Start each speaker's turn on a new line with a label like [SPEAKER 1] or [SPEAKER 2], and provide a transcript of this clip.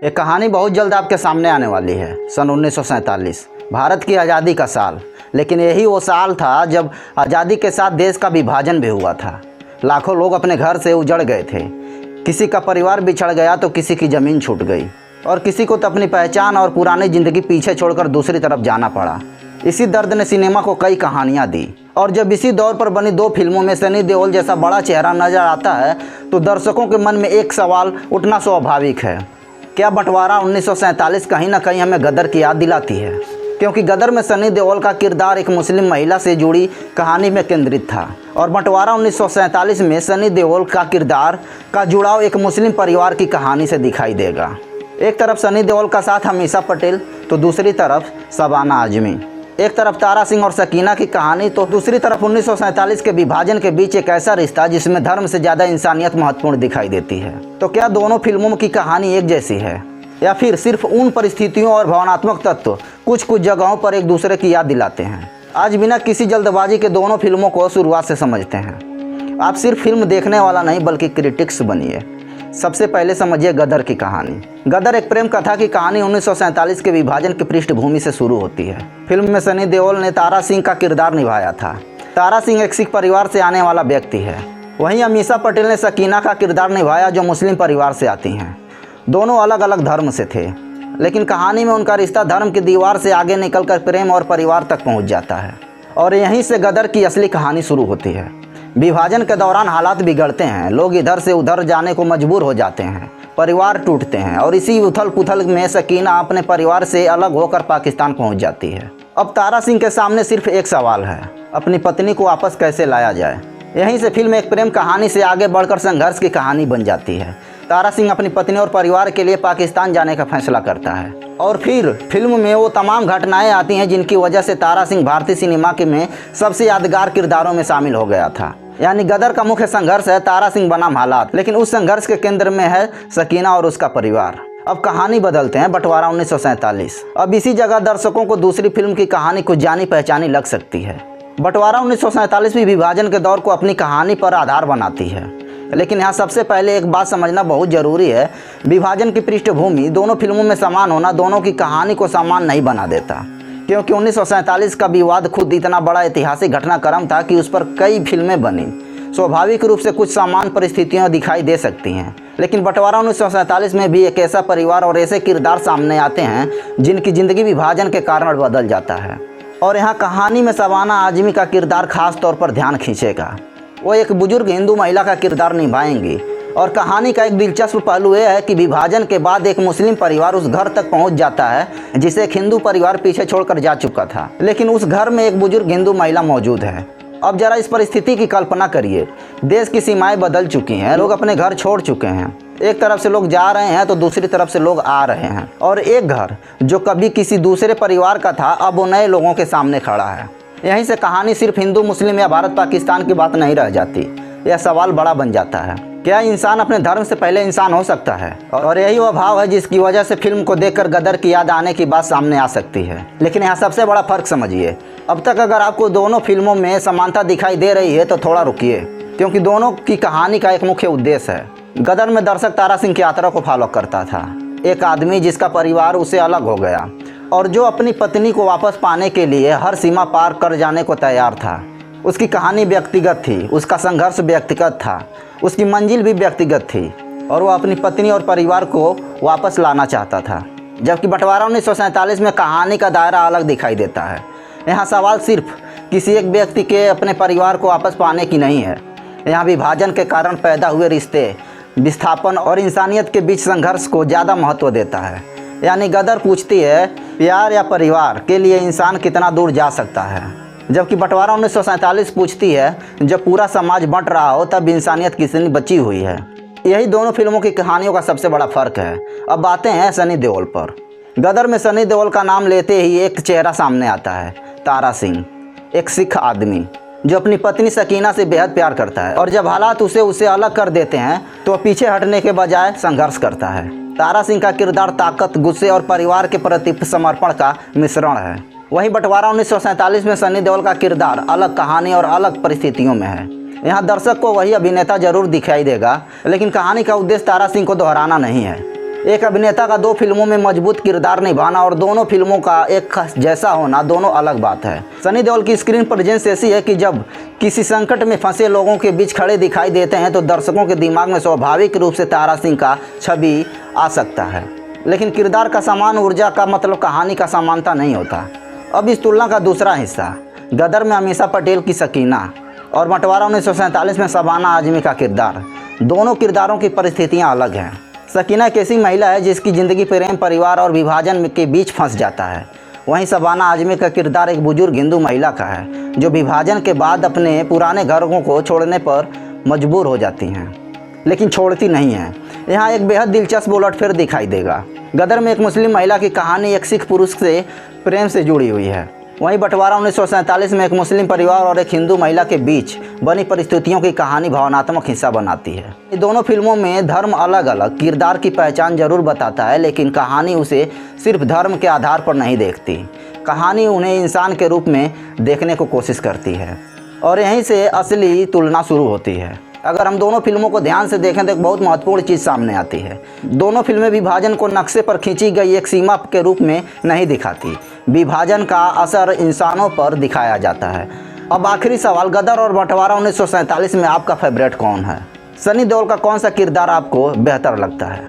[SPEAKER 1] एक कहानी बहुत जल्द आपके सामने आने वाली है। सन 1947 भारत की आज़ादी का साल। लेकिन यही वो साल था जब आज़ादी के साथ देश का विभाजन भी हुआ था। लाखों लोग अपने घर से उजड़ गए थे। किसी का परिवार बिछड़ गया तो किसी की ज़मीन छूट गई और किसी को तो अपनी पहचान और पुरानी ज़िंदगी पीछे छोड़कर दूसरी तरफ जाना पड़ा। इसी दर्द ने सिनेमा को कई कहानियाँ दी और जब इसी दौर पर बनी दो फिल्मों में सनी देओल जैसा बड़ा चेहरा नजर आता है तो दर्शकों के मन में एक सवाल उठना स्वाभाविक है। क्या बंटवारा 1947 कहीं ना कहीं हमें गदर की याद दिलाती है? क्योंकि गदर में सनी देओल का किरदार एक मुस्लिम महिला से जुड़ी कहानी में केंद्रित था और बंटवारा 1947 में सनी देओल का किरदार का जुड़ाव एक मुस्लिम परिवार की कहानी से दिखाई देगा। एक तरफ सनी देओल का साथ अमीषा पटेल तो दूसरी तरफ शबाना आजमी। एक तरफ तारा सिंह और सकीना की कहानी तो दूसरी तरफ 1947 के विभाजन के बीच एक ऐसा रिश्ता जिसमें धर्म से ज़्यादा इंसानियत महत्वपूर्ण दिखाई देती है। तो क्या दोनों फिल्मों की कहानी एक जैसी है या फिर सिर्फ उन परिस्थितियों और भावनात्मक तत्व कुछ जगहों पर एक दूसरे की याद दिलाते हैं? आज बिना किसी जल्दबाजी के दोनों फिल्मों को शुरुआत से समझते हैं। आप सिर्फ फिल्म देखने वाला नहीं बल्कि क्रिटिक्स बनिए। सबसे पहले समझिए गदर की कहानी। गदर एक प्रेम कथा की कहानी 1947 के विभाजन की पृष्ठभूमि से शुरू होती है। फिल्म में सनी देओल ने तारा सिंह का किरदार निभाया था। तारा सिंह एक सिख परिवार से आने वाला व्यक्ति है। वहीं अमीषा पटेल ने सकीना का किरदार निभाया जो मुस्लिम परिवार से आती हैं। दोनों अलग अलग धर्म से थे लेकिन कहानी में उनका रिश्ता धर्म की दीवार से आगे निकलकर प्रेम और परिवार तक पहुँच जाता है और यहीं से गदर की असली कहानी शुरू होती है। विभाजन के दौरान हालात बिगड़ते हैं, लोग इधर से उधर जाने को मजबूर हो जाते हैं, परिवार टूटते हैं और इसी उथल पुथल में सकीना अपने परिवार से अलग होकर पाकिस्तान पहुंच जाती है। अब तारा सिंह के सामने सिर्फ एक सवाल है, अपनी पत्नी को वापस कैसे लाया जाए। यहीं से फिल्म एक प्रेम कहानी से आगे बढ़कर संघर्ष की कहानी बन जाती है। तारा सिंह अपनी पत्नी और परिवार के लिए पाकिस्तान जाने का फैसला करता है और फिर फिल्म में वो तमाम घटनाएं आती हैं जिनकी वजह से तारा सिंह भारतीय सिनेमा के में सबसे यादगार किरदारों में शामिल हो गया था। यानी गदर का मुख्य संघर्ष है तारा सिंह बनाम हालात, लेकिन उस संघर्ष के केंद्र में है सकीना और उसका परिवार। अब कहानी बदलते हैं बंटवारा 1947। अब इसी जगह दर्शकों को दूसरी फिल्म की कहानी कुछ जानी पहचानी लग सकती है। बंटवारा 1947 भी विभाजन के दौर को अपनी कहानी पर आधार बनाती है। लेकिन यहाँ सबसे पहले एक बात समझना बहुत ज़रूरी है, विभाजन की पृष्ठभूमि दोनों फिल्मों में समान होना दोनों की कहानी को समान नहीं बना देता। क्योंकि 1947 का विवाद खुद इतना बड़ा ऐतिहासिक घटनाक्रम था कि उस पर कई फिल्में बनी। स्वाभाविक रूप से कुछ समान परिस्थितियां दिखाई दे सकती हैं, लेकिन बंटवारा 1947 में भी एक ऐसा परिवार और ऐसे किरदार सामने आते हैं जिनकी ज़िंदगी विभाजन के कारण बदल जाता है। और यहाँ कहानी में शबाना आजमी का किरदार खास तौर पर ध्यान खींचेगा। वो एक बुजुर्ग हिंदू महिला का किरदार निभाएंगी और कहानी का एक दिलचस्प पहलू यह है कि विभाजन के बाद एक मुस्लिम परिवार उस घर तक पहुंच जाता है जिसे एक हिंदू परिवार पीछे छोड़कर जा चुका था, लेकिन उस घर में एक बुजुर्ग हिंदू महिला मौजूद है। अब जरा इस परिस्थिति की कल्पना करिए। देश की सीमाएं बदल चुकी हैं, लोग अपने घर छोड़ चुके हैं। एक तरफ से लोग जा रहे हैं तो दूसरी तरफ से लोग आ रहे हैं और एक घर जो कभी किसी दूसरे परिवार का था अब वो नए लोगों के सामने खड़ा है। यहीं से कहानी सिर्फ हिंदू मुस्लिम या भारत पाकिस्तान की बात नहीं रह जाती। यह सवाल बड़ा बन जाता है, क्या इंसान अपने धर्म से पहले इंसान हो सकता है? और यही वो भाव है जिसकी वजह से फिल्म को देखकर गदर की याद आने की बात सामने आ सकती है। लेकिन यहाँ सबसे बड़ा फर्क समझिए। अब तक अगर आपको दोनों फिल्मों में समानता दिखाई दे रही है तो थोड़ा रुकिए, क्योंकि दोनों की कहानी का एक मुख्य उद्देश्य है। गदर में दर्शक तारा सिंह की यात्रा को फॉलो करता था, एक आदमी जिसका परिवार उसे अलग हो गया और जो अपनी पत्नी को वापस पाने के लिए हर सीमा पार कर जाने को तैयार था। उसकी कहानी व्यक्तिगत थी, उसका संघर्ष व्यक्तिगत था, उसकी मंजिल भी व्यक्तिगत थी और वो अपनी पत्नी और परिवार को वापस लाना चाहता था। जबकि बंटवारा 1947 में कहानी का दायरा अलग दिखाई देता है। यहाँ सवाल सिर्फ किसी एक व्यक्ति के अपने परिवार को वापस पाने की नहीं है। यहाँ विभाजन के कारण पैदा हुए रिश्ते, विस्थापन और इंसानियत के बीच संघर्ष को ज़्यादा महत्व देता है। यानी गदर पूछती है प्यार या परिवार के लिए इंसान कितना दूर जा सकता है, जबकि बंटवारा 1947 पूछती है जब पूरा समाज बंट रहा हो तब इंसानियत कितनी बची हुई है। यही दोनों फिल्मों की कहानियों का सबसे बड़ा फ़र्क है। अब आते हैं सनी देओल पर। गदर में सनी देओल का नाम लेते ही एक चेहरा सामने आता है, तारा सिंह, एक सिख आदमी जो अपनी पत्नी सकीना से बेहद प्यार करता है और जब हालात उसे अलग कर देते हैं तो पीछे हटने के बजाय संघर्ष करता है। तारा सिंह का किरदार ताकत, गुस्से और परिवार के प्रति समर्पण का मिश्रण है। वहीं बंटवारा 1947 में सनी देओल का किरदार अलग कहानी और अलग परिस्थितियों में है। यहाँ दर्शक को वही अभिनेता जरूर दिखाई देगा, लेकिन कहानी का उद्देश्य तारा सिंह को दोहराना नहीं है। एक अभिनेता का 2 फिल्मों में मजबूत किरदार निभाना और दोनों फिल्मों का एक जैसा होना दोनों अलग बात है। सनी देओल की स्क्रीन प्रेजेंस ऐसी है कि जब किसी संकट में फंसे लोगों के बीच खड़े दिखाई देते हैं तो दर्शकों के दिमाग में स्वाभाविक रूप से तारा सिंह का छवि आ सकता है। लेकिन किरदार का समान ऊर्जा का मतलब कहानी का समानता नहीं होता। अब इस तुलना का दूसरा हिस्सा, गदर में अमीषा पटेल की सकीना और बंटवारा 1947 में शबाना आजमी का किरदार। दोनों किरदारों की परिस्थितियाँ अलग हैं। सकीना एक ऐसी महिला है जिसकी ज़िंदगी प्रेम, परिवार और विभाजन के बीच फंस जाता है। वहीं शबाना आजमी का किरदार एक बुजुर्ग हिंदू महिला का है जो विभाजन के बाद अपने पुराने घरों को छोड़ने पर मजबूर हो जाती हैं, लेकिन छोड़ती नहीं हैं। यहाँ एक बेहद दिलचस्प उलटफेर दिखाई देगा। गदर में एक मुस्लिम महिला की कहानी एक सिख पुरुष से प्रेम से जुड़ी हुई है। वहीं बंटवारा 1947 में एक मुस्लिम परिवार और एक हिंदू महिला के बीच बनी परिस्थितियों की कहानी भावनात्मक हिस्सा बनाती है। इन दोनों फिल्मों में धर्म अलग अलग किरदार की पहचान जरूर बताता है, लेकिन कहानी उसे सिर्फ धर्म के आधार पर नहीं देखती। कहानी उन्हें इंसान के रूप में देखने को कोशिश करती है और यहीं से असली तुलना शुरू होती है। अगर हम दोनों फिल्मों को ध्यान से देखें तो एक बहुत महत्वपूर्ण चीज़ सामने आती है। दोनों फिल्में विभाजन को नक्शे पर खींची गई एक सीमा के रूप में नहीं दिखाती। विभाजन का असर इंसानों पर दिखाया जाता है। अब आखिरी सवाल, गदर और बंटवारा 1947 में आपका फेवरेट कौन है? सनी देओल का कौन सा किरदार आपको बेहतर लगता है?